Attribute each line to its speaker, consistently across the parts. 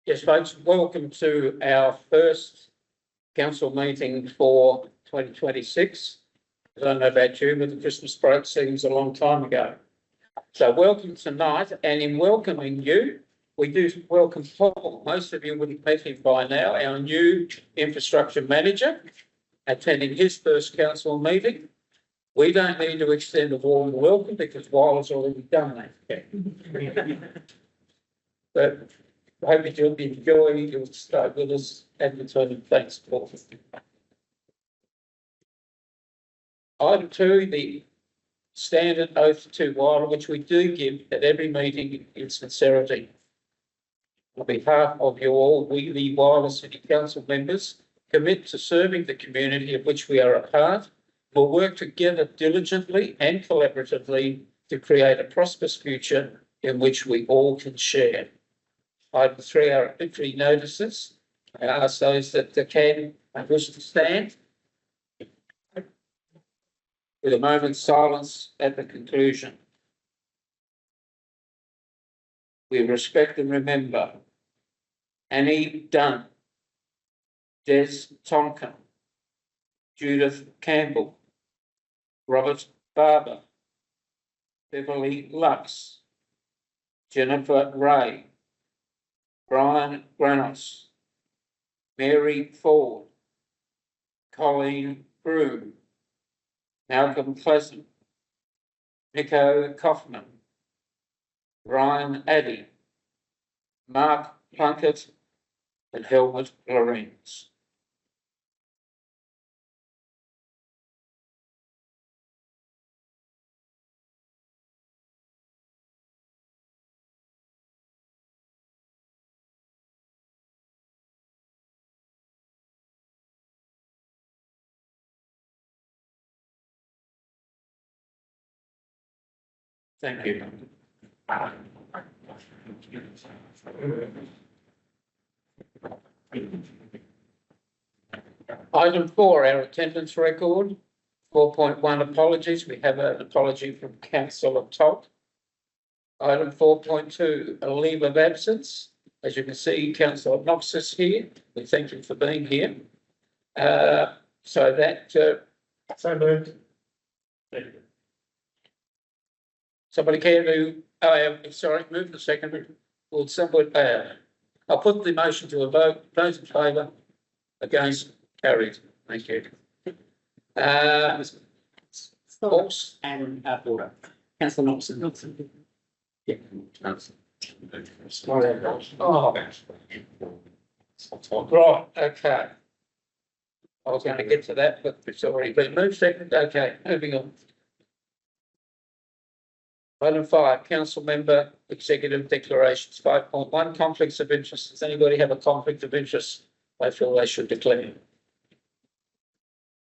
Speaker 1: Yes, folks, welcome to our first council meeting for 2026. I don't know about you, but the Christmas break seems a long time ago. So welcome tonight, and in welcoming you, we do welcome Paul. Most of you would have met him by now, our new infrastructure manager, attending his first council meeting. We don't need to extend a warm welcome because Whyalla's already done that. But I hope that you'll enjoy your stay with us and returning thanks, Paul. Item 2, the standard oath to Whyalla, which we do give at every meeting in sincerity. On behalf of you all, we, the Whyalla City Council members, commit to serving the community of which we are a part. We'll work together diligently and collaboratively to create a prosperous future in which we all can share. Item 3 are obituary notices. I ask those that can and wish to stand with a moment's silence at the conclusion. We respect and remember Annie Dunn, Des Tonkin, Judith Campbell, Robert Barber, Beverly Lux, Jennifer Ray, Brian Granos, Mary Ford, Colleen Broom, Malcolm Pleasant, Nico Kaufman, Ryan Addy, Mark Plunkett, and Helmut Lorenz. Thank you. Item 4, our attendance record. 4.1, apologies. We have an apology from Councillor Todd. Item 4.2, a leave of absence. As you can see, Councillor Knox is here. We thank you for being here. So moved. Somebody care to, move the second. Will somebody, I'll put the motion to a vote. Those in favour, against, carried. Thank you. False
Speaker 2: and order. Councillor Knox.
Speaker 1: Yeah. Oh. Right, okay. I was going to get to that, but it's already been moved. Second, okay, moving on. Item 5, council member executive declarations. 5.1, conflicts of interest. Does anybody have a conflict of interest they feel they should declare?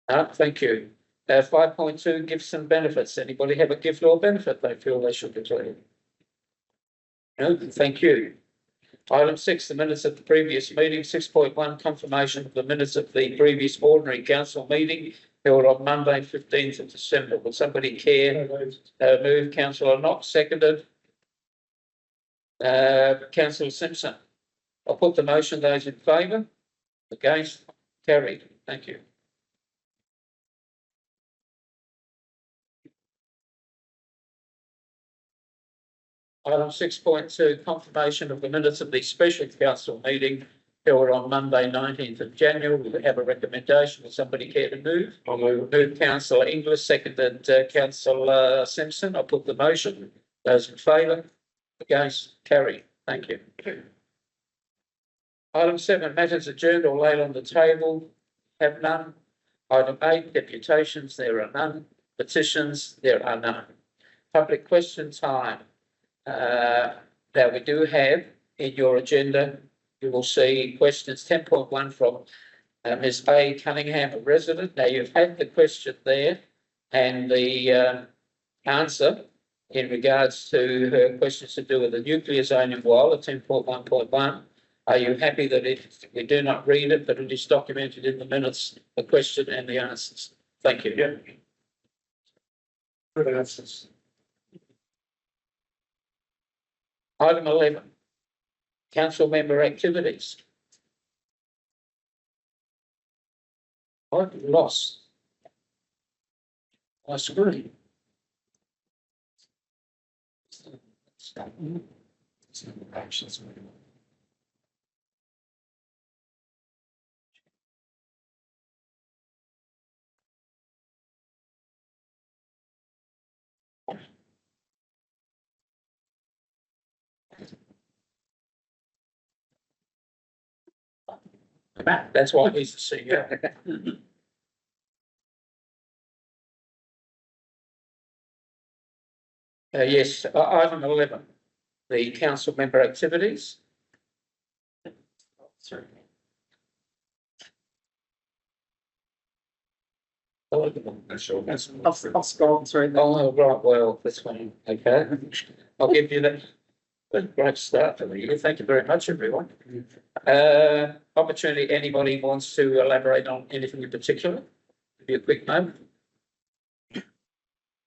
Speaker 1: Thank you. 5.2, gifts and benefits. Anybody have a gift or benefit they feel they should declare? No, thank you. Item 6, the minutes of the previous meeting. 6.1, confirmation of the minutes of the previous ordinary council meeting held on Monday, 15th of December. Would somebody care? Move. Councillor Knox, seconded. Councillor Simpson. I'll put the motion. Those in favour? Against? Carried. Thank you. Item 6.2, confirmation of the minutes of the special council meeting held on Monday, 19th of January. We have a recommendation. Would somebody care to move?
Speaker 2: I'll move.
Speaker 1: Move Councillor Inglis, seconded Councillor Simpson. I'll put the motion. Those in favour? Against? Carried. Thank you. Item 7, matters adjourned or laid on the table. Have none. Item 8, deputations. There are none. Petitions. There are none. Public question time. That we do have in your agenda. You will see questions. 10.1 from Ms. A. Cunningham, a resident. Now you've had the question there and the answer in regards to her questions to do with the nuclear zone in Whyalla, 10.1.1. Are you happy that we do not read it, but it is documented in the minutes, the question and the answers? Thank you.
Speaker 2: Yeah. Good answers.
Speaker 1: Item 11. Council member activities. I've lost my screen. That's why he's the CEO. Yes, item 11, the council member activities. Sorry.
Speaker 2: I'll scroll through that.
Speaker 1: Oh, right, well, this one, okay. I'll give you that. Great start for the year. Thank you very much, everyone. Opportunity, anybody wants to elaborate on anything in particular? Give you a quick moment.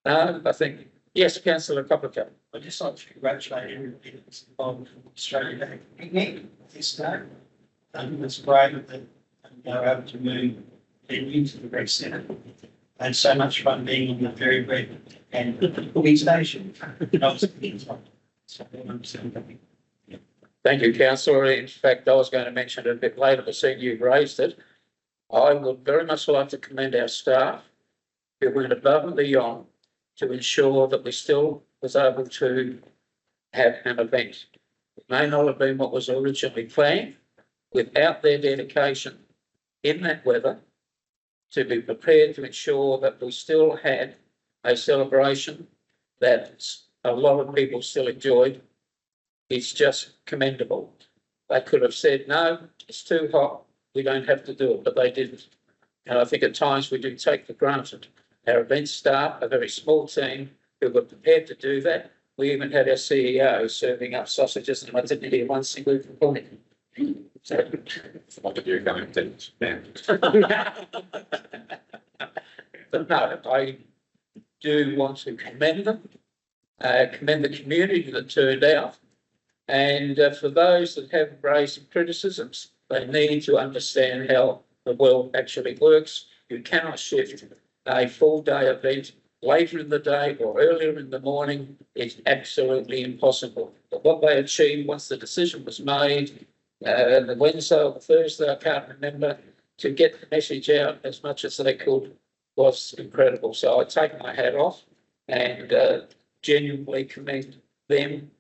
Speaker 1: No, I think, yes, councillor Coppercup.
Speaker 3: I'd just like to congratulate everybody that's involved in Australia Day picnic this day. It's great that they're able to move into the rec centre. And so much fun being on the ferry boat and the boogie station.
Speaker 1: Thank you, councillor. In fact, I was going to mention it a bit later, but seeing you've raised it, I would very much like to commend our staff who went above and beyond to ensure that we still was able to have an event. It may not have been what was originally planned. Without their dedication in that weather, to be prepared to ensure that we still had a celebration that a lot of people still enjoyed, it's just commendable. They could have said, no, it's too hot, we don't have to do it, but they didn't. And I think at times we do take for granted. Our event staff, a very small team who were prepared to do that. We even had our CEO serving up sausages, and I didn't hear one single complaint. So,
Speaker 4: What did you going to
Speaker 1: but no, I do want to commend them, commend the community that turned out. And for those that have raised some criticisms, they need to understand how the world actually works. You cannot shift a full day event later in the day or earlier in the morning. It's absolutely impossible. But what they achieved once the decision was made, the Wednesday or the Thursday, I can't remember, to get the message out as much as they could was incredible. So I take my hat off and genuinely commend them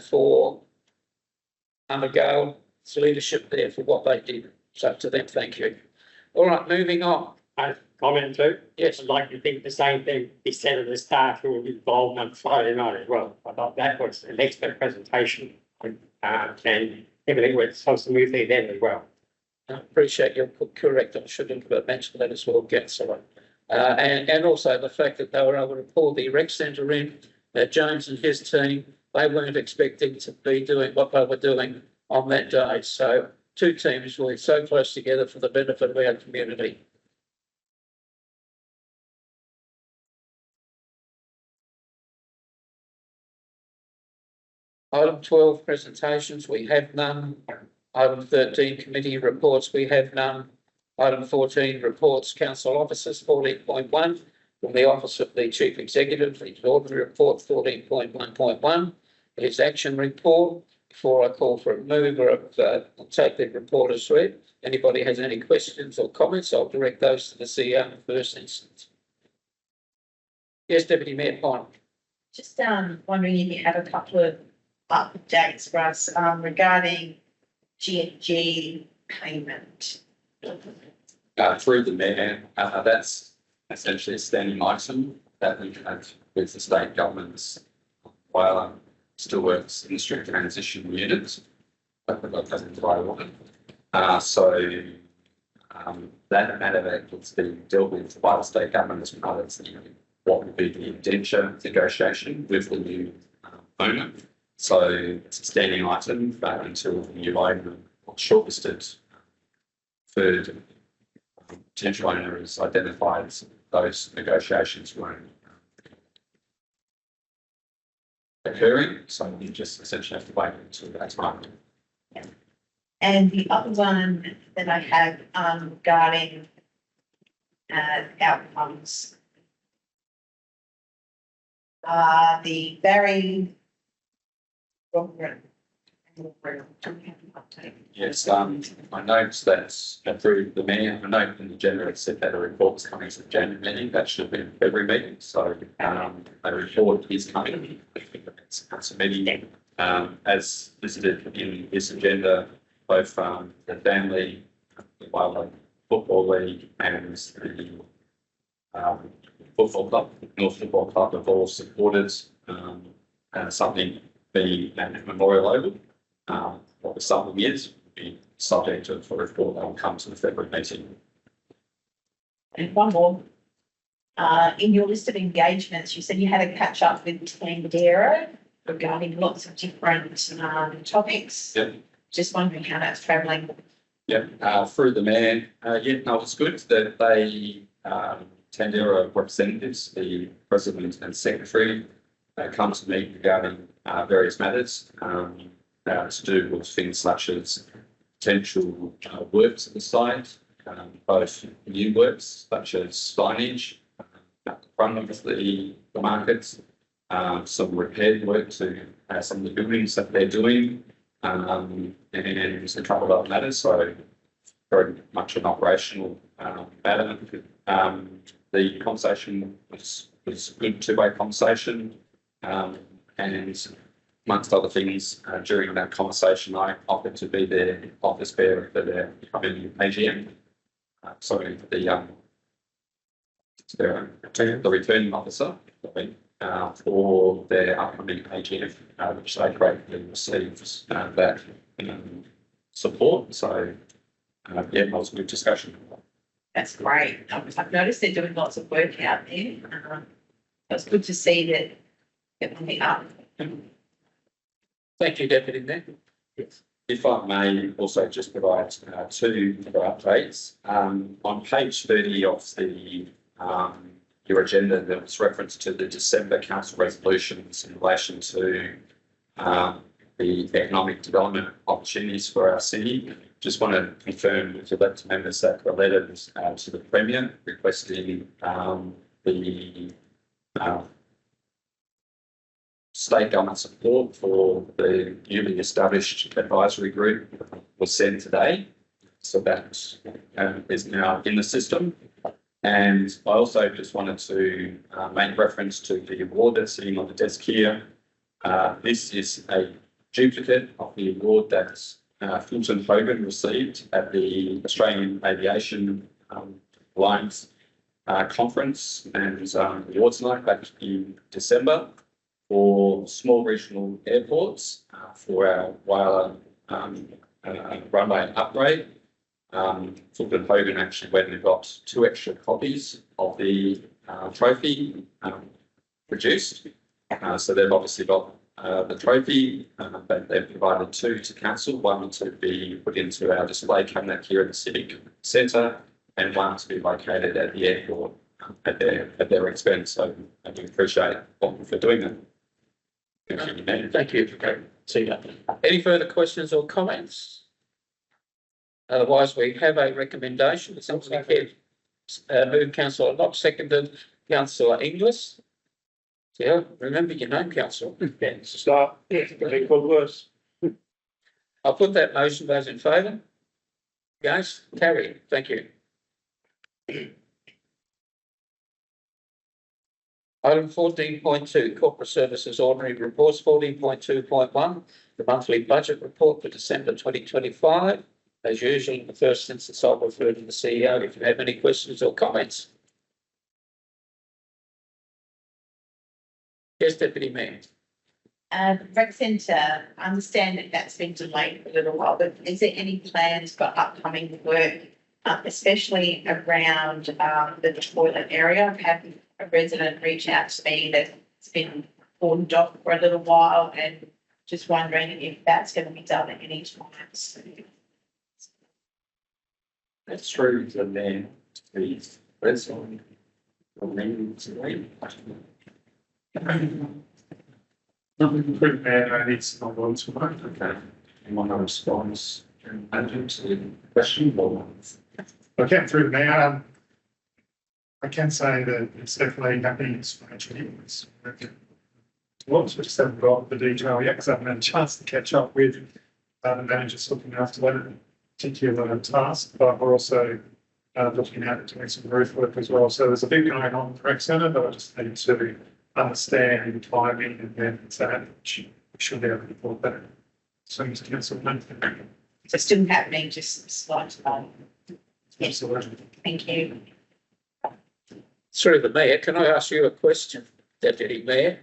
Speaker 1: for Undergale's leadership there for what they did. So to them, thank you. All right, moving on.
Speaker 5: I comment too.
Speaker 1: Yes.
Speaker 5: I'd like to think the same thing be said of the staff who were involved on Friday night as well. I thought that was an expert presentation and everything was supposed to move there then as well.
Speaker 1: I appreciate your correct. I shouldn't have mentioned that as well, councillor. And also the fact that they were able to pull the rec centre in, James and his team, they weren't expecting to be doing what they were doing on that day. So two teams worked so close together for the benefit of our community. Item 12, presentations, we have none. Item 13, committee reports, we have none. Item 14, reports, council officers, 14.1, from the Office of the Chief Executive, the ordinary report, 14.1.1, his action report. Before I call for a mover, I'll take the report as read. Anybody has any questions or comments, I'll direct those to the CEO in the first instance. Yes, Deputy Mayor Pine.
Speaker 6: Just wondering if you have a couple of updates for us regarding G&G payment.
Speaker 4: through the mayor, that's essentially a standing item that we have with the state government's Whyalla still works in strict transition units. But we've got that in the right order. That matter that's been dealt with by the state government as part of what would be the indenture negotiation with the new owner. So it's a standing item, but until the new owner or shortlisted third potential owner is identified, those negotiations won't occurring. So you just essentially have to wait until that time.
Speaker 6: And the other one that I have, regarding, outcomes. The very.
Speaker 4: Yes, I note that approved the mayor, I note in the agenda it said that a report was coming to the January meeting, that should have been February meeting, so, a report is coming. It's a council meeting, as listed in this agenda, both, the family, the Whyalla Football League and the, football club, North Football Club have all supported, something being at Memorial Oval. What the something is, will be subject to a report that will come to the February meeting.
Speaker 6: And one more. In your list of engagements, you said you had a catch up with Tandera regarding lots of different, topics.
Speaker 4: Yep.
Speaker 6: Just wondering how that's travelling.
Speaker 4: Yeah, through the mayor, no, it's good that they, Tandera representatives, the president and secretary, come to meet regarding, various matters, to do with things such as potential, works at the site, both new works such as signage, at the front of the markets, some repair work to, some of the buildings that they're doing, and a couple of other matters, so very much an operational, matter. The conversation was a good two-way conversation, and amongst other things, during that conversation, I offered to be their office bearer for their coming AGM. Sorry, the returning officer, for their upcoming AGM, which they greatly received, that, support. So, that was a good discussion.
Speaker 6: That's great. I've noticed they're doing lots of work out there. It's good to see that they're coming up.
Speaker 1: Thank you, Deputy Mayor.
Speaker 4: If I may also just provide, two other updates. On page 30 of the, your agenda, there was reference to the December council resolutions in relation to, the economic development opportunities for our city. Just want to confirm with the elected members that the letter was, to the Premier requesting, the, state government support for the newly established advisory group was sent today. So that, is now in the system. And I also just wanted to, make reference to the award that's sitting on the desk here. This is a duplicate of the award that, Fulton Hogan received at the Australian Aviation, Alliance, conference and, awards night back in December for small regional airports, for our Whyalla, runway upgrade. Fulton Hogan actually went and got 2 extra copies of the, trophy, produced. So they've obviously got, the trophy, but they've provided 2 to council, 1 to be put into our display cabinet here at the Civic Centre, and 1 to be located at the airport at their expense. So I do appreciate them for doing that.
Speaker 1: Thank you. See that. Any further questions or comments? Otherwise, we have a recommendation. Somebody can, move councillor Locke, seconded councillor Inglis. Yeah, remember your name, councillor.
Speaker 5: Start, make all worse.
Speaker 1: I'll put that motion. Those in favour? Yes, carried. Thank you. Item 14.2, Corporate Services Ordinary Reports, 14.2.1, the monthly budget report for December 2025. As usual, in the first instance, I'll refer to the CEO if you have any questions or comments. Yes, Deputy Mayor.
Speaker 6: Rec Centre, I understand that that's been delayed for a little while, but is there any plans for upcoming work, especially around, the toilet area? I've had a resident reach out to me that it's been cordoned off for a little while, and just wondering if that's going to be done at any time soon.
Speaker 4: That's through the man to be resident.
Speaker 3: Pretty bad, I need some more to work.
Speaker 4: Okay. Anyone got a response? Question or?
Speaker 7: Okay, through the mayor, I can say that it's definitely happening. It's we just haven't got the detail yet because I haven't had a chance to catch up with the managers looking after that particular task, but we're also looking at doing some roof work as well. So there's a bit going on with the rec centre, but I just need to understand the timing and then that we should be able to report that as soon as council knows.
Speaker 6: So still happening, just slight,
Speaker 7: Absolutely.
Speaker 6: thank you.
Speaker 1: Through the mayor, can I ask you a question, Deputy Mayor?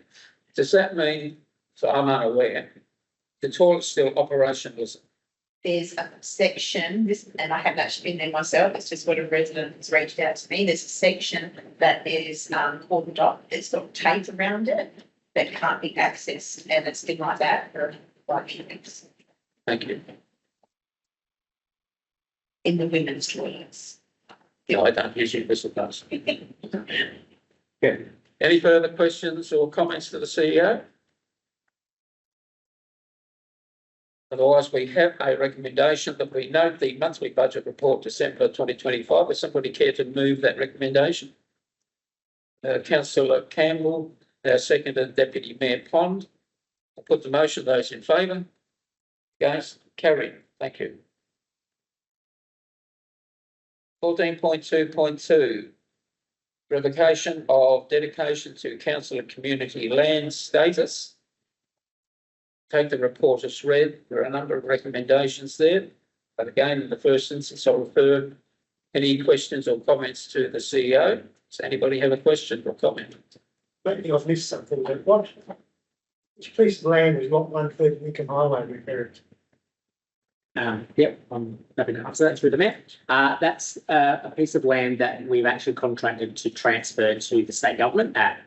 Speaker 1: Does that mean, so I'm unaware, the toilet's still operational?
Speaker 6: There's a section, this, and I haven't actually been there myself, it's just what a resident has reached out to me, there's a section that is cordoned off, it's got tape around it that can't be accessed, and it's been like that for quite a few weeks
Speaker 1: Thank you.
Speaker 6: in the women's toilets.
Speaker 1: No, I don't usually visit those. Yeah. Any further questions or comments to the CEO? Otherwise, we have a recommendation that we note the monthly budget report December 2025. Would somebody care to move that recommendation? Councillor Campbell, seconded Deputy Mayor Pond. I'll put the motion. Those in favour? Against? Carried. Thank you. 14.2.2. Revocation of dedication to council and community land status. Take the report as read. There are a number of recommendations there, but again, in the first instance, I'll refer any questions or comments to the CEO. Does anybody have a question or comment?
Speaker 3: Maybe I've missed something, but what, which piece of land is lot 130 Lincoln Highway referred to?
Speaker 2: Yep, I'm happy to answer that through the mayor. That's a piece of land that we've actually contracted to transfer to the state government at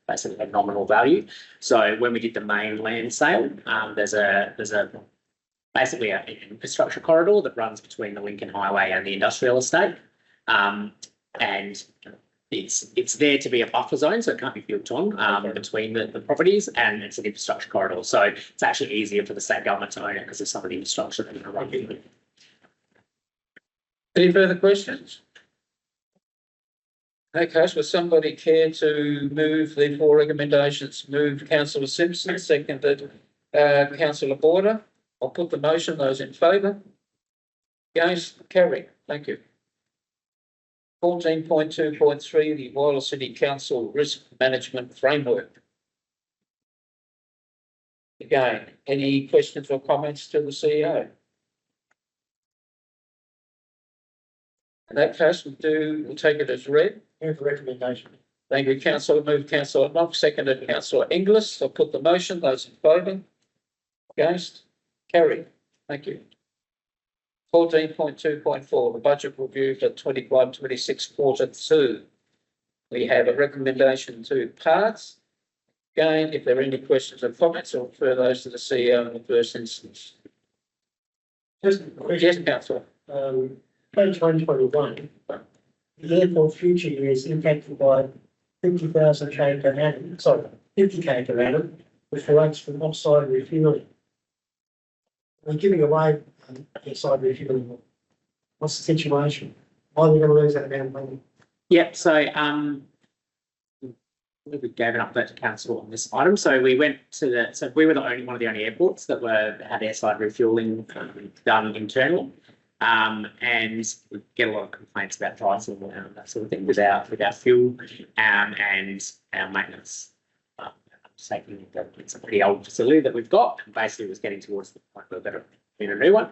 Speaker 2: basically a nominal value. So when we did the main land sale, there's basically an infrastructure corridor that runs between the Lincoln Highway and the industrial estate. And it's there to be a buffer zone, so it can't be built on between the properties, and it's an infrastructure corridor. So it's actually easier for the state government to own it because of some of the infrastructure that run through it.
Speaker 1: Any further questions? Okay, so would somebody care to move the four recommendations? Move Councillor Simpson, seconded Councillor Border. I'll put the motion. Those in favour? Against? Carried. Thank you. 14.2.3, the Whyalla City Council Risk Management Framework. Again, any questions or comments to the CEO? In that case, we'll take it as read.
Speaker 3: Here's the recommendation.
Speaker 1: Thank you, councillor. Moved councillor Knox, seconded councillor Inglis. I'll put the motion. Those in favour? Against? Carried. Thank you. 14.2.4, the budget review for 25-26 quarter two. We have a recommendation to pass. Again, if there are any questions or comments, I'll refer those to the CEO in the first instance.
Speaker 3: Just a
Speaker 1: Yes,
Speaker 3: question.
Speaker 1: councillor.
Speaker 3: Page 121, the airport future years impacted by 50,000 K per annum, sorry, 50 K per annum, which relates from off-site refuelling. We're giving away off-site refuelling. What's the situation? Why are we going to lose that amount of money?
Speaker 2: Yep, so we gave an update to council on this item. So we went to we were one of the only airports that had airside refuelling done internally. And we get a lot of complaints about pricing and that sort of thing with our fuel and our maintenance. It's a pretty old facility that we've got, and basically it was getting towards the point where we're better in a new one.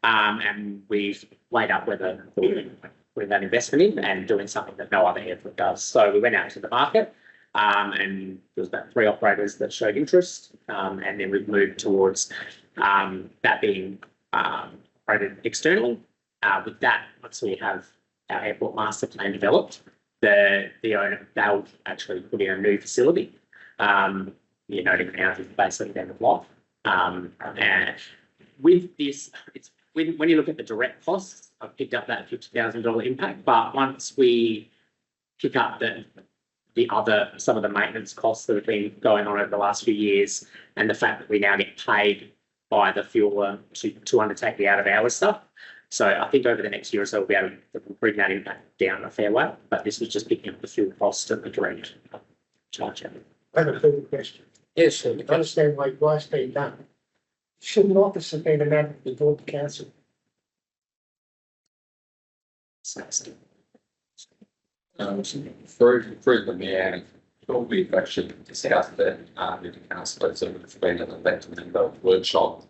Speaker 2: And we've weighed up whether with that investment in and doing something that no other airport does. So we went out to the market, and there was about 3 operators that showed interest, and then we've moved towards that being operated externally. With that, once we have our airport master plan developed, the owner, they'll actually put in a new facility. Noting now is basically the end of life. And with this, it's when you look at the direct costs, I've picked up that $50,000 impact. But once we pick up some of the maintenance costs that have been going on over the last few years, and the fact that we now get paid buy the fuel to undertake the out of hours stuff. So I think over the next year or so, we'll be able to bring that impact down a fair way. But this was just picking up the fuel cost and the direct charge.
Speaker 5: I have a further question.
Speaker 1: Yes, sir.
Speaker 5: I understand why it's being done. Should an office have been amended before the council?
Speaker 4: Through the mayor, we've actually discussed that with the council, so it's been an elected member workshop.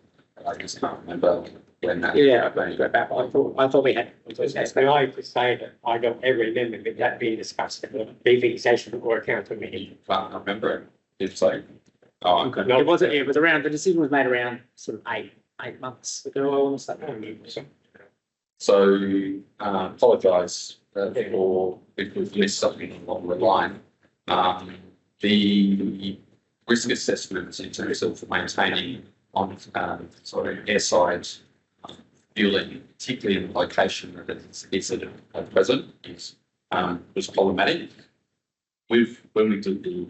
Speaker 4: I just can't remember when that.
Speaker 2: Yeah, I'm going to go back. I thought we had.
Speaker 5: Can I just say that I don't ever remember that being discussed at the briefing session or council meeting?
Speaker 4: Can't remember it. It's like, oh, okay.
Speaker 2: It wasn't. It was around. The decision was made around sort of eight months ago. I want to say.
Speaker 4: So, apologise for if we've missed something along the line. The risk assessments in terms of maintaining on airside fueling, particularly in the location that it's at present, was problematic. When we did the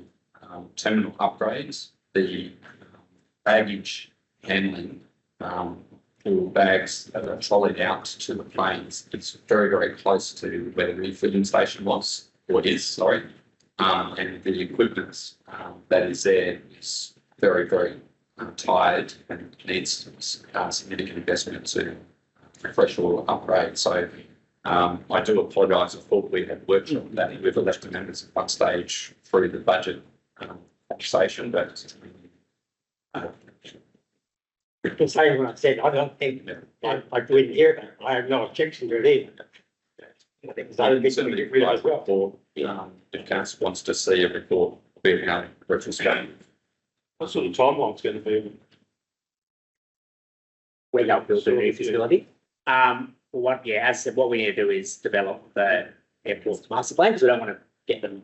Speaker 4: terminal upgrades, the baggage handling for bags that are trolleyed out to the planes, it's very, very close to where the refilling station was, or is, sorry. And the equipment that is there is very, very tired and needs significant investment to refresh or upgrade. So I do apologise. I thought we had worked on that with elected members at one stage through the budget conversation, but
Speaker 5: To say what I said, I don't think, I didn't hear that. I have no objection to it either. I think there's other bits we
Speaker 4: certainly
Speaker 5: get rid of as well.
Speaker 4: report, if council wants to see a report, being how retrospective.
Speaker 8: What sort of timeline's going to be?
Speaker 2: When they'll build the new facility. As I said, what we need to do is develop the airport master plan, because we don't want to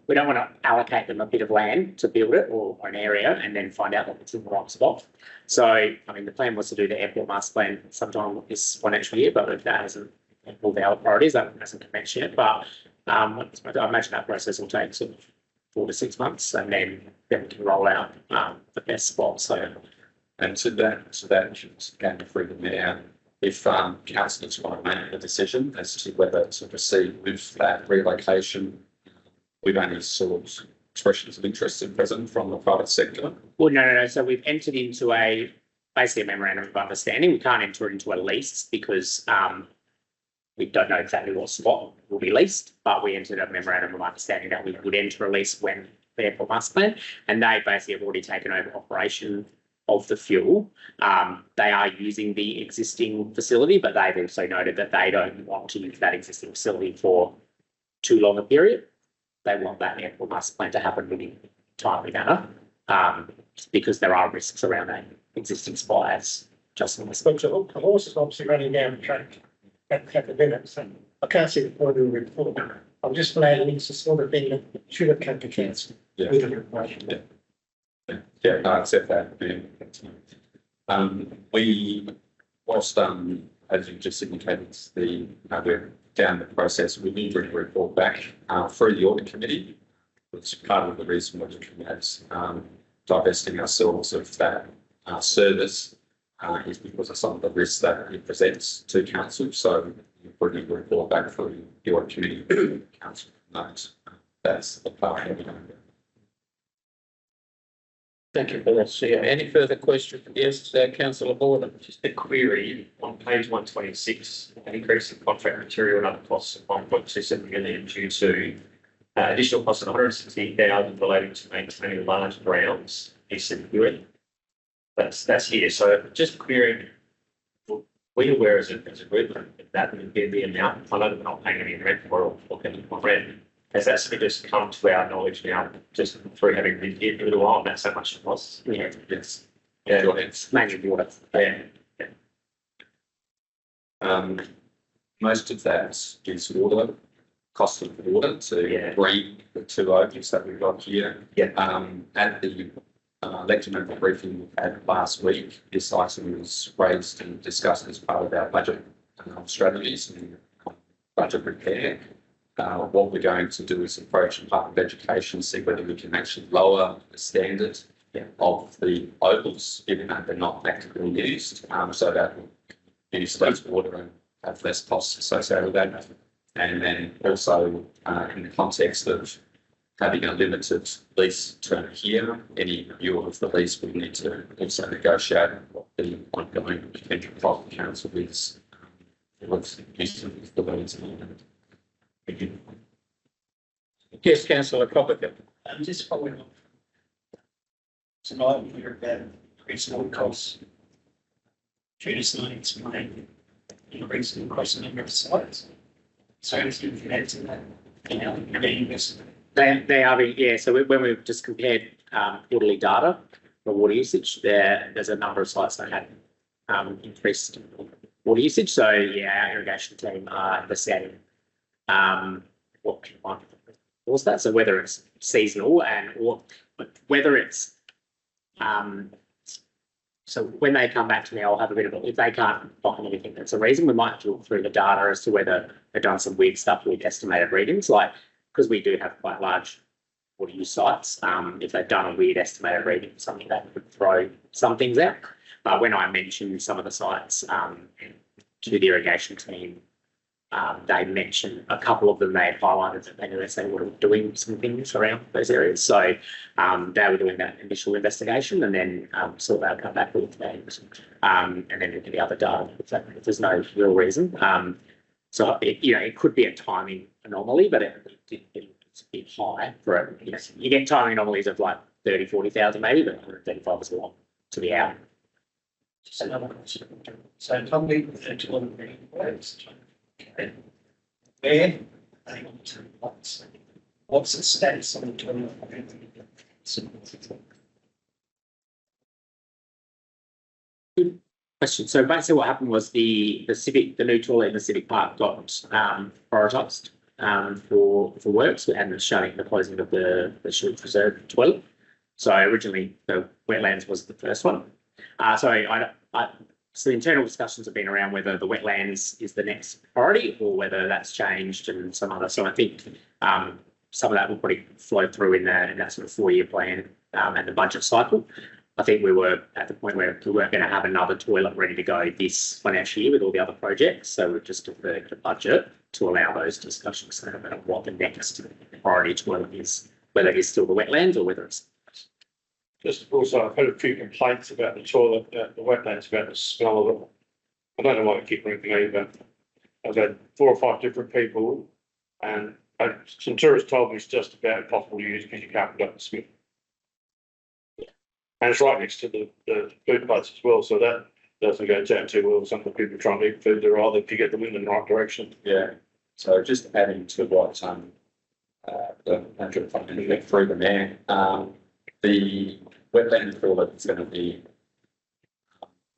Speaker 2: we don't want to allocate them a bit of land to build it or an area and then find out that it's in the wrong spot. So, I mean, the plan was to do the airport master plan sometime this financial year, but if that hasn't pulled our priorities, that hasn't commenced yet. But I imagine that process will take sort of 4 to 6 months, and then we can roll out the best spot. So,
Speaker 4: And to that, again, through the mayor, if councillors want to make a decision as to whether to proceed with that relocation, we've only sought expressions of interest at present from the private sector.
Speaker 2: well, no. So we've entered into basically a memorandum of understanding. We can't enter into a lease because we don't know exactly what spot will be leased, but we entered a memorandum of understanding that we would enter a lease when the airport master plan, and they basically have already taken over operation of the fuel. They are using the existing facility, but they've also noted that they don't want to use that existing facility for too long a period. They want that airport master plan to happen within a timely manner, because there are risks around that existing spot, as Justin was.
Speaker 5: But the horse is obviously running down the track at the minute, so I can't see the point of the report. I'm just flagging it's the sort of thing that should have come to council.
Speaker 4: Yeah.
Speaker 5: With the information.
Speaker 4: Yeah, no, I accept that. We, whilst, as you just indicated, we're down the process, we will bring a report back through the audit committee. It's part of the reason we're looking at divesting ourselves of that service is because of some of the risks that it presents to council. So we're bringing a report back through the audit committee. Council knows that's the part of it.
Speaker 1: Thank you for that, Chair. Any further questions? Yes, councillor Borden.
Speaker 8: Just a query on page 126, an increase in contract material and other costs of 1.27 million due to additional costs of 160,000 relating to maintaining large grounds east of Whyalla. That's here. So just querying, we aware as a group that would be the amount. I know that we're not paying any rent for or getting rent. Has that simply just come to our knowledge now, just through having been here for a little while, and that's how much it costs?
Speaker 2: Yeah,
Speaker 4: Yes.
Speaker 2: yeah, it's mainly the audit.
Speaker 4: Yeah. Most of that is water, cost of the water to bring the two ovens that we've got here.
Speaker 8: Yeah.
Speaker 4: At the elected member briefing we had last week, this item was raised and discussed as part of our budget strategies and budget repair. What we're going to do is approach the Department of Education, see whether we can actually lower the standard of the ovals, even though they're not actively used, so that use less water and have less costs associated with that. And then also in the context of having a limited lease term here, any renewal of the lease will need to also negotiate what the ongoing potential profit council is. What's use of the lease.
Speaker 1: Yes, councillor Coppinger.
Speaker 3: Just following up. Tonight, we hear about increasing costs. Treatise not explain increasing across a number of sites. So if you can add to that,
Speaker 2: They are, yeah, so when we've just compared quarterly data for water usage, there's a number of sites that had increased water usage. So yeah, our irrigation team are investigating what was that? So whether it's seasonal or whether it's so when they come back to me, I'll have a bit of if they can't find anything that's a reason, we might look through the data as to whether they've done some weird stuff with estimated readings, like because we do have quite large water use sites. If they've done a weird estimated reading, something that would throw some things out. But when I mentioned some of the sites to the irrigation team, they mentioned a couple of them, they highlighted that they were doing some things around those areas. So they were doing that initial investigation and then so they'll come back with things and then look at the other data if there's no real reason. So it could be a timing anomaly, but it's a bit high for it. You get timing anomalies of like 30, 40,000 maybe, but 135 is a lot to be out.
Speaker 3: just another question. So tell me the 200 million words. Where are they want to what's the status on the 200 million?
Speaker 2: Good question. So basically what happened was the new toilet in the Civic Park got prioritised for works and showing the closing of the Shield Reserve toilet. So originally the wetlands was the first one. So the internal discussions have been around whether the wetlands is the next priority or whether that's changed and some other. So I think some of that will probably flow through in that sort of 4-year plan and the budget cycle. I think we were at the point where we weren't going to have another toilet ready to go this financial year with all the other projects. So we've just deferred the budget to allow those discussions about what the next priority toilet is, whether it's still the wetlands or whether it's.
Speaker 9: Just also, I've had a few complaints about the toilet, the wetlands, about the smell of it. I don't know why I keep ringing me, but I've had 4 or 5 different people and some tourists told me it's just about impossible to use because you can't conduct the smell. And it's right next to the food place as well, so that doesn't go down too well. Some of the people trying to eat food there either if you get the wind in the right direction.
Speaker 4: Yeah. So just adding to what the manager went through the mayor, the wetland toilet is going to be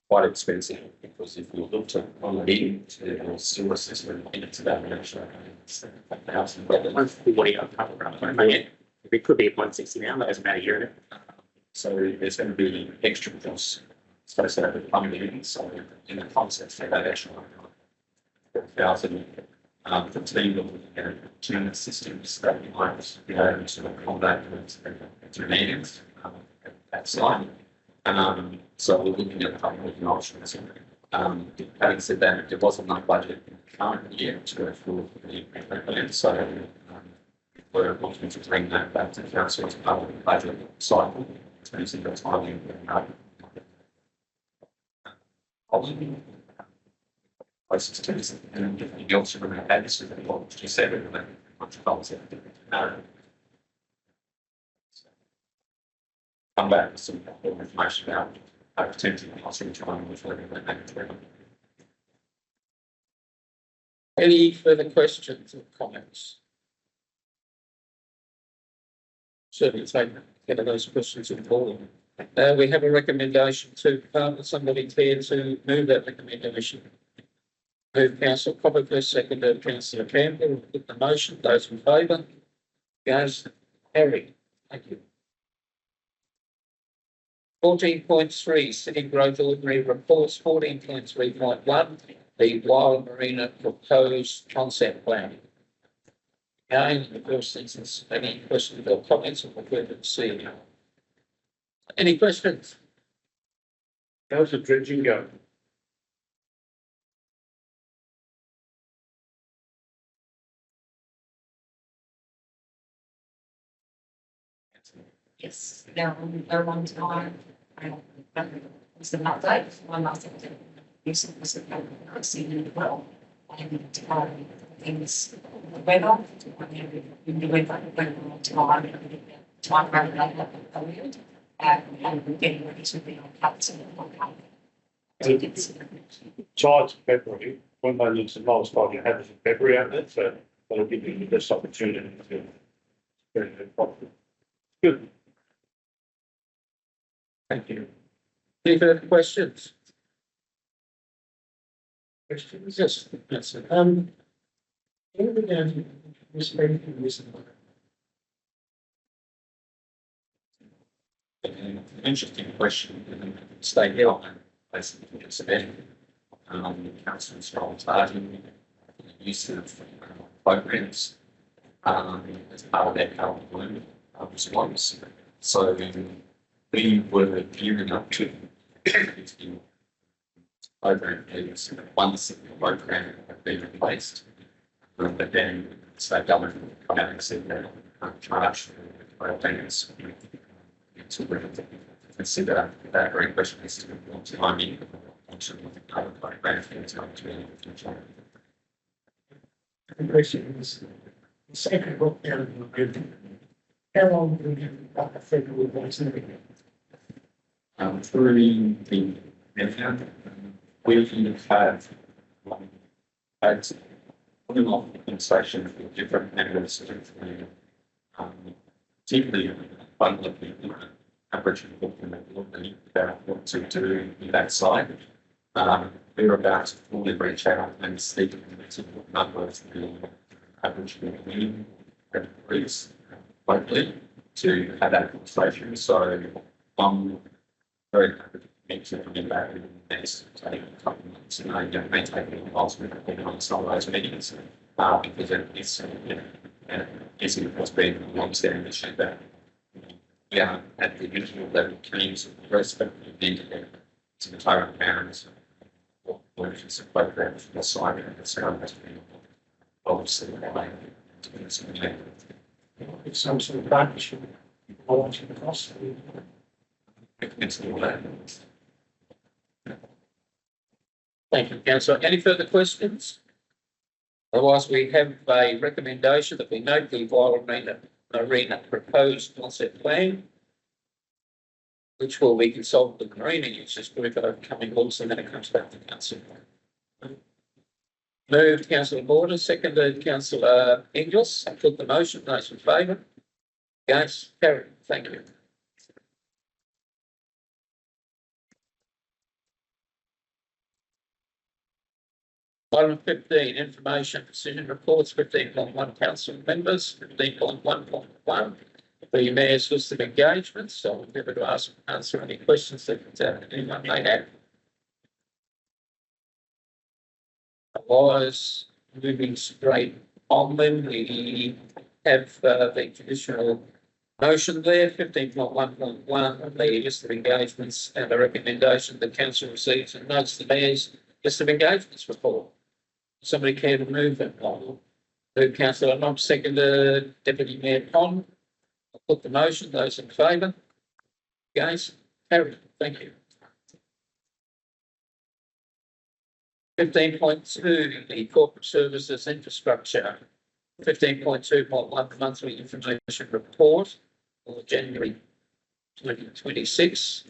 Speaker 4: quite expensive because if you looked at on the to sewer system into that actually
Speaker 2: It could be at 160 now, that doesn't matter here.
Speaker 4: so there's going to be extra costs associated with plumbing. So in the context of that extra 1,000, the team looking at tuner systems that might be able to accommodate to meetings at that site. So we're looking at a couple of options. Having said that, there wasn't enough budget in the current year to go through the plan, so we're looking to bring that back to the council as part of the budget cycle in terms of the timing closest to this and anything else you're going to add to what you said and then much policy. Come back with some more information about potentially possible time with
Speaker 1: Any further questions or comments? Certainly take those questions on board. We have a recommendation to somebody here to move that recommendation. Move councillor Coppinger, seconded councillor Campbell. With the motion, those in favour? Goes carried. Thank you. 14.3 City Growth Ordinary Reports. 14.3.1 the Whyalla Marina Proposed Concept Plan. Again, in the first instance, any questions or comments, or prefer to see Any questions?
Speaker 9: How's the dredging go?
Speaker 10: Yes, they're on time. It's an update, one last update. Yes, it was receiving well. And things, the weather, in the weather, on time rather than a period. And we're getting ready to be on cuts and on
Speaker 9: Tides of February, when they need some last time you had was in February out there, so that'll give you the best opportunity to. Good.
Speaker 1: Thank you. Any further questions?
Speaker 3: Questions?
Speaker 1: Yes, that's it.
Speaker 3: What are down this
Speaker 4: Interesting question. Stay here on basically it's about council strong targeting use of programs as part of their current bloom response. So we were gearing up to program is one single program had been replaced, but then state government come out and said that charge programs to consider that very question as to what timing function of the current program is going to be in the future.
Speaker 3: The question is, the second lockdown will give, how long will you affect the vaccination?
Speaker 4: Through the method, we have had on and off conversation with different members of the particularly publicly Aboriginal community about what to do with that site. We're about to fully reach out and speak to a number of the Aboriginal community groups locally to have that conversation. So I'm very happy to mention coming back in the next couple of months, and I may take an involvement on some of those meetings because it's it's been a long-standing issue that we are at the individual level keen to address, but we need to get to the current bounds of what is a program for the site and it's going to be obviously
Speaker 3: It's some sort of partnership, how much it costs.
Speaker 4: it's all that.
Speaker 1: Thank you, councillor. Any further questions? Otherwise, we have a recommendation that we note the Whyalla Arena proposed concept plan, which will be consulted with marina users group over coming months, and then it comes back to council. Moved, councillor Border, seconded, councillor Inglis. I put the motion. Those in favour? Against? Carried. Thank you. Item 15, information decision reports, 15.1 council members, 15.1.1, the mayor's list of engagements. So I'm happy to answer any questions that anyone may have. Otherwise, moving straight on them, we have the traditional motion there, 15.1.1, the list of engagements and the recommendation the council receives and notes the mayor's list of engagements report. Somebody care to move that one? Move councillor Knob, seconded Deputy Mayor Pond. I'll put the motion. Those in favour? Against? Carried. Thank you. 15.2, the corporate services infrastructure. 15.2.1, monthly information report for January 2026.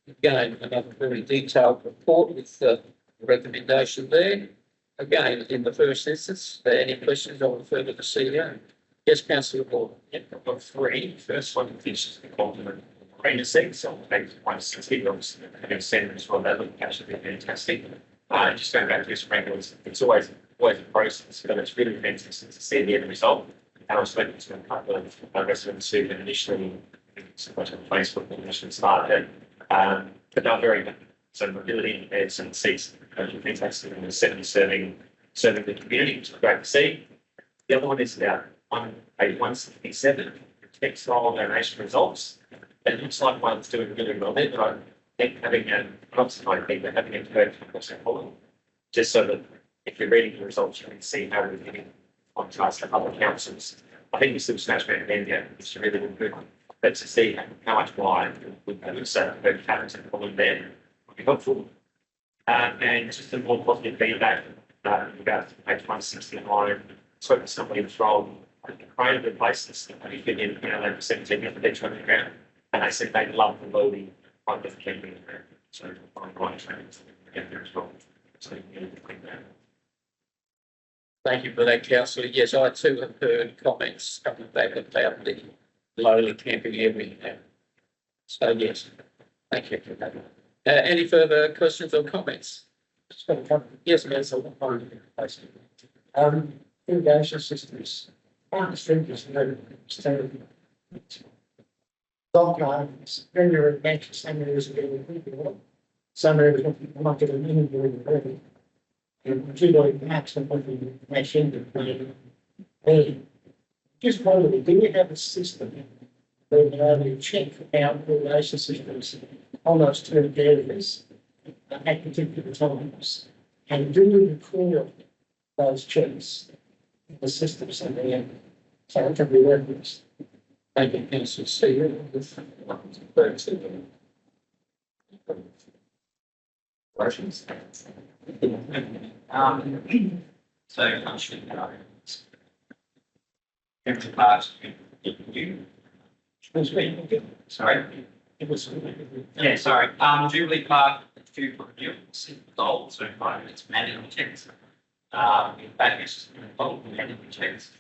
Speaker 1: Again, another very detailed report with the recommendation there. Again, in the first instance, any questions, I'll refer to the CEO. Yes, councillor Ward.
Speaker 8: Yeah, I've got three. First one finishes the compliment. Arena seats, so thank you, one sixty, obviously, having sent as well, that would actually be fantastic. Just going back to this records, it's always a process, but it's really fantastic to see the end result. And I was speaking to a couple of residents who had initially, supposed on Facebook when initially started, but they're very good. So mobility and beds and seats are fantastic, and 70 serving the community, which is great to see. The other one is about page 167, textile donation results. it looks like one's doing really well there, but I think having obviously I think that having a curve across that column, just so that if you're reading the results, you can see how we're getting contrast to other councils. I think we still smash back then, yeah, it's really good. But to see how much wide we say per capita column there would be helpful. And just a more positive feedback about page 169, spoke to somebody was wrong. The crane of the places that we fit in, over 17 metre bench on the ground. And they said they love the loading on the camping there. So I'm going to get there as well. So you need to clean that.
Speaker 1: Thank you for that, councillor. Yes, I too have heard comments coming back about the lowly camping area now. So yes, thank you for that. Any further questions or comments? Yes, councillor.
Speaker 3: Irrigation systems. On the street is no standard. Dog gardens, when you're at nature, some areas are getting really well. Some areas are not getting any very early. And do like max and what you mentioned, they just wondering, do you have a system where you only check out irrigation systems on those two areas at particular times? And do you record those checks in the systems and then so it can be referenced?
Speaker 1: Thank you, councillor. See you.
Speaker 4: Questions? So I'm sure you know. Every part you. Sorry. Yeah, sorry. Jubilee Park, food reviews, goals, so far it's manual checks. In fact, it's involved in manual checks.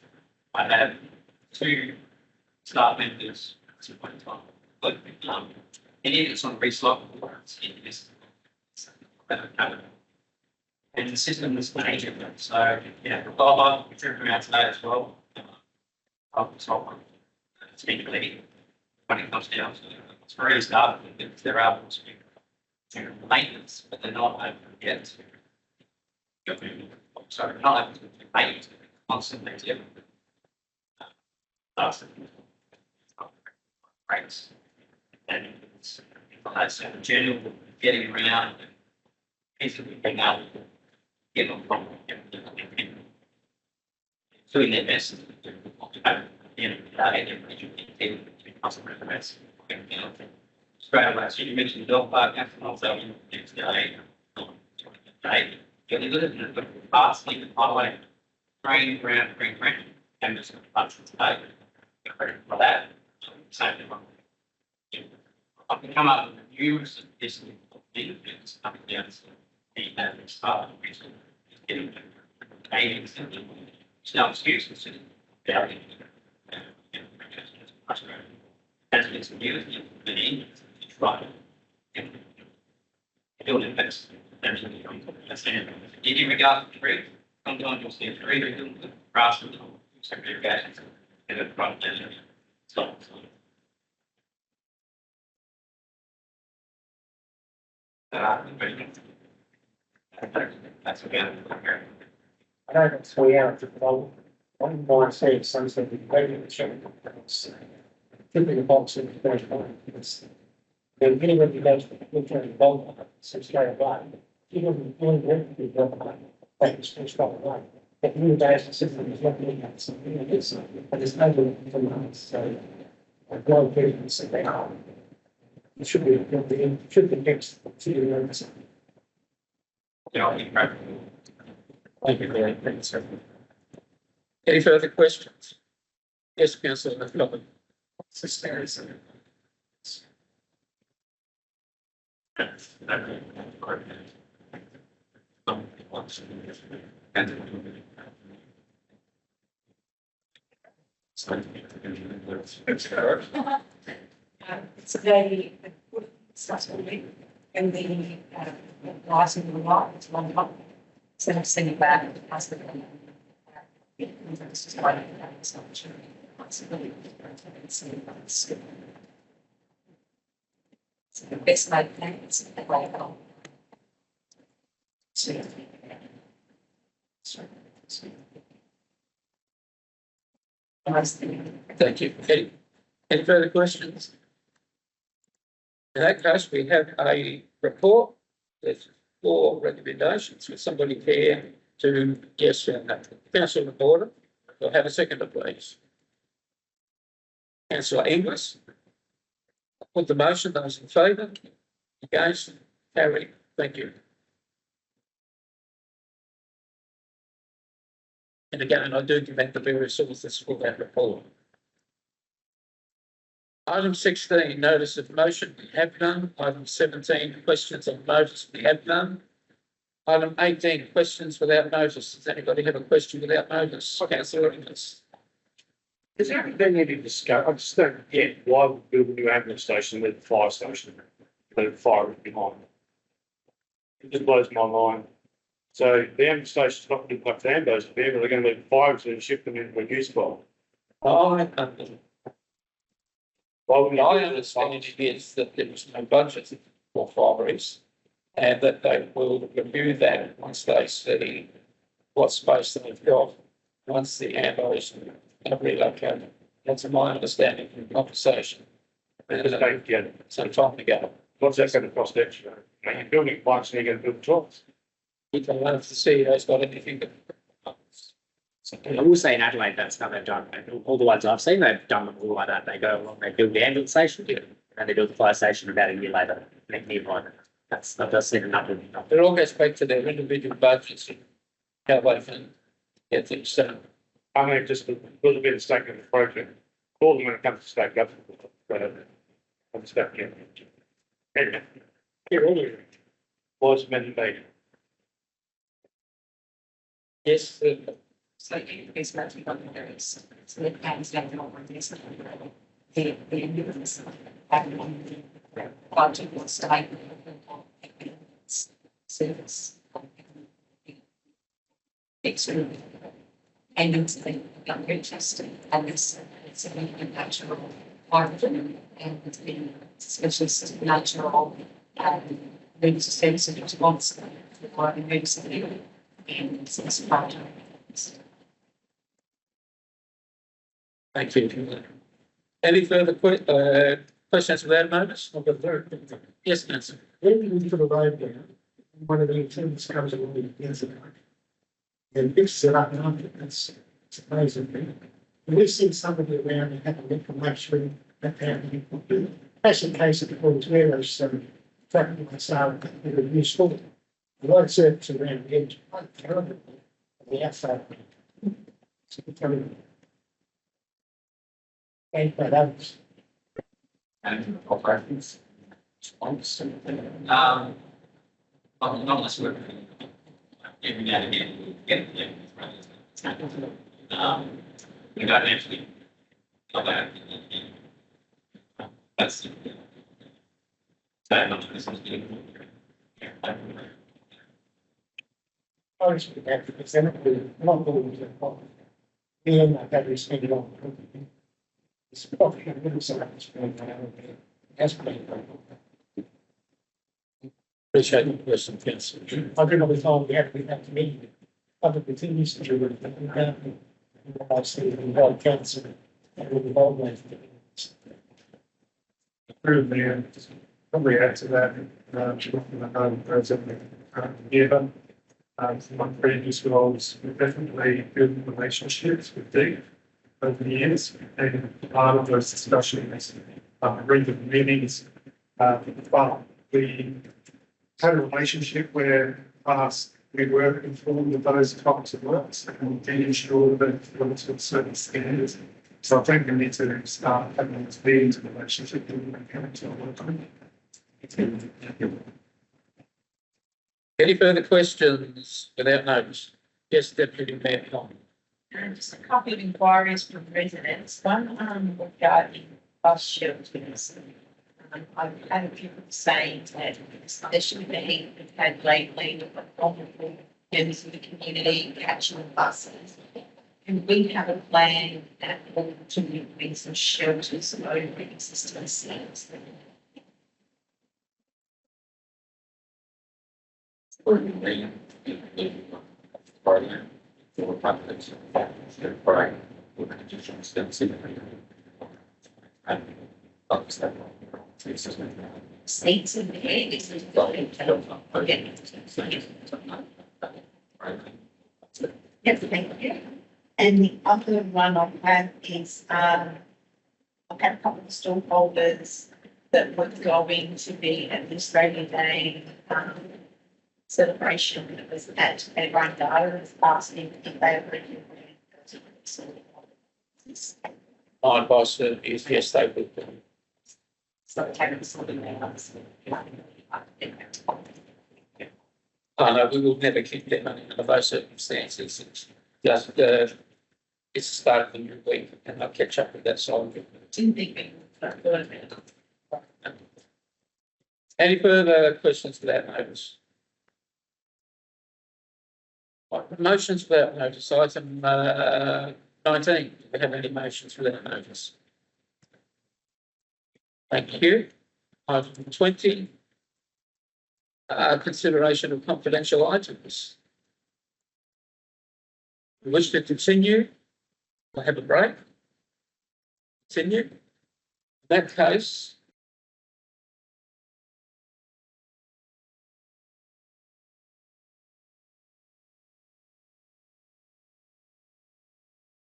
Speaker 4: I have 2 staff members at some point in time. But any of it's on reslot, in this. And the system was major, so yeah, I've driven around today as well. It's been really when it comes down to it's very started because they're able to do maintenance, but they're not able to get sorry, not able to make constantly together. Rates and it's in general getting around basically being able to get them from doing their best to customer best. Straight away, so you mentioned the dog park, and also next day, getting good at the fast, even highway, train, ground, and just parts of today. For that, same thing. I can come up with numerous additional benefits coming down to the average start, which is getting payments and it's no excuse, it's just doubting. As it's new, the need to try to build invest. In regard to tree, sometimes you'll see a tree, they do grass and secondary gases in the front end. So. That's again.
Speaker 3: I know that's way out of the problem. One more say something related to change. Typically, box in the first one. And anyone who does the turn both since they're alive, even when they're built, like it's first of all, if you guys are sitting is looking at something like this, but it's not going to come out. So, I'm going to say they are. It should be fixed to the emergency.
Speaker 1: Thank you, Gary. Thank you, sir. Any further questions? Yes, councillor McLaughlin.
Speaker 10: It's a very good successfully and the license of the law, it's one month. So I'm sending back as the it's just like this opportunity. Possibility so the best made plans the way it all.
Speaker 1: Thank you. Any further questions? In that case, we have a report. There's 4 recommendations. With somebody here to yes or no. Councillor Porter, we'll have a seconder, please. Councillor Inglis. Put the motion. Those in favour? Against? Carried. Thank you. And again, I do commend the various sources for that report. Item 16, notice of motion, we have none. Item 17, questions on notice, we have none. Item 18, questions without notice. Does anybody have a question without notice? Councillor Inglis.
Speaker 9: Has there been any discussion? I just don't get why we build a new ambulance station with a fire station, the fire is behind. It just blows my mind. So the ambulance station's not going to like the ambos there, but they're going to leave fires and ship them into a use file.
Speaker 1: I
Speaker 9: Why would you?
Speaker 1: understand it is that there was no budget for fireys and that they will review that once they see what space they've got, once the ambos are relocated. That's my understanding from the conversation.
Speaker 9: Just don't get it.
Speaker 1: Some time ago.
Speaker 9: What's that going to cost extra? Now you're building pipes and you're going to build toilets.
Speaker 1: You can know if the CEO's got anything to.
Speaker 2: I will say in Adelaide, that's how they've done it. All the ones I've seen, they've done them all like that. They go along, they build the ambulance station, and they build the fire station about a year later, nearby. I've just seen another.
Speaker 1: It all goes back to their individual budgets and how they can get things done.
Speaker 9: I mean, just a little bit of stake in the project. Call them when it comes to state government. I'm stuck in. Anyway, here, all of it. Was meant to be.
Speaker 1: Yes,
Speaker 10: So it's meant to be on there is, so it depends on this. The individuals having budget was like service. It's really, and it's been interesting, and it's a really natural part and it's been especially natural really sensitive response for emergency and it's part of it.
Speaker 1: thank you. Any further questions without notice? Yes, Nancy.
Speaker 3: When we put a road down, one of the things comes along with the incident. And fixes it up and it's amazing. And we've seen somebody around and had a look and make sure that happening. That's the case of the Whyalla, so tracking myself, it was useful. A lot of surface around the edge, quite terrible. The outside. So becoming. And by others.
Speaker 4: And operations. Not unless we're every now and again, we get the we don't actually go back. That's that much.
Speaker 3: Honestly, that because then it will not always involved. The end of that is spending on. It's probably a little something that's pretty.
Speaker 1: Appreciate the question, Councillor.
Speaker 3: I don't know the time we have with that committee. Other continues to do it. I see it in the council and with the whole way.
Speaker 7: Probably add to that, from my previous roles, we've definitely built relationships with Dave over the years, and part of those discussions, regular meetings, but we had a relationship where past we were informed of those types of works and did ensure that there were certain standards. So I think we need to start having these meetings and relationship and coming to work on it.
Speaker 1: Any further questions without notice? Yes, Deputy Mayor Con.
Speaker 6: Just a couple of inquiries from residents. One, regarding bus shelters. I've had a few people saying that especially the heat we've had lately, probably members of the community catching buses. And we have a plan that will to bring some shelters over existing sites. seats in there, it's Yes, thank you. And the other one I have is, I've had a couple of stallholders that were going to be at the Australia Day, celebration that was at Whyalla, was asking if they were.
Speaker 1: My advice is yes, they would.
Speaker 6: So taking something else.
Speaker 1: Oh, no, we will never keep their money under those circumstances. It's just, it's the start of the new week and I'll catch up with that side.
Speaker 6: Didn't think we would.
Speaker 1: Any further questions for that notice? Right, motions for that notice, item 19. Do we have any motions for that notice? Thank you. Item 20. Consideration of confidential items. We wish to continue. We'll have a break. Continue. In that case,